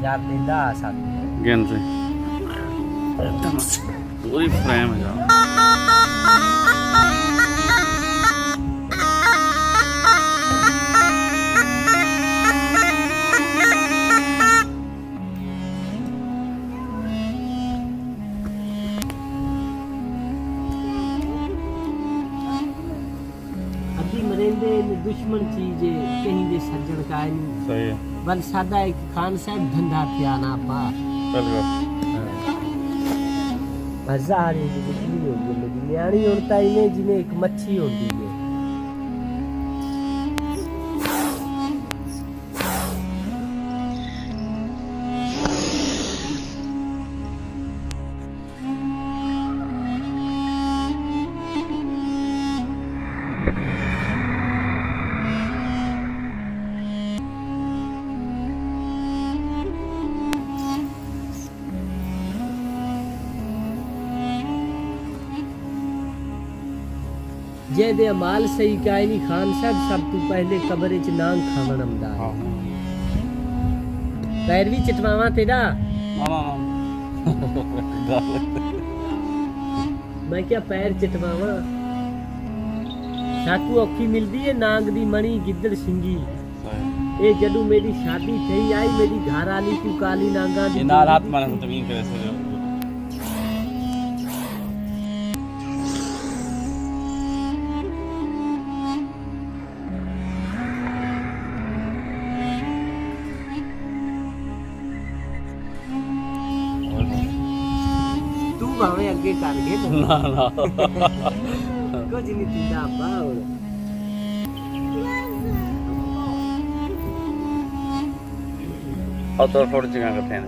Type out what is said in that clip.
यार देंदा साथ ਗਿਣ ਤੇ ਪੂਰੀ ਫਰੇਮ ਹੈਗਾ अभी मरेंदे दुश्मन चीज कहीं दे सज्जन का नहीं ਸਹੀ ਹੈ बल सादा एक खान साहब धंधा पिया ना पा मजा आ रही जिंदगी हो गई मेरी न्याणी होता ही नहीं जिन्हें एक मच्छी होती है जे दे अमाल सही कायनी खान साहब सब तू पहले कब्र च नांग खावन आंदा ਹਾਂ पैर भी चटवावा तेरा ਨਾ मैं क्या पैर चटवावा साकू औखी मिलदी है नांग दी मणी गिद्दड़ सिंगी ए जदू मेरी शादी थई आई मेरी घर आली तू काली नांगा दी ਇਹ ਨਾਲ ਹੱਥ ਮਾਰਨ ਤੋਂ ਤਵੀਂ ਕਰੇ ਸੋ तू भावे अगे कर गए तो ਨਾ ਨਾ कुछ नहीं तींदा आपा और और तो थोड़ी जगह करते हैं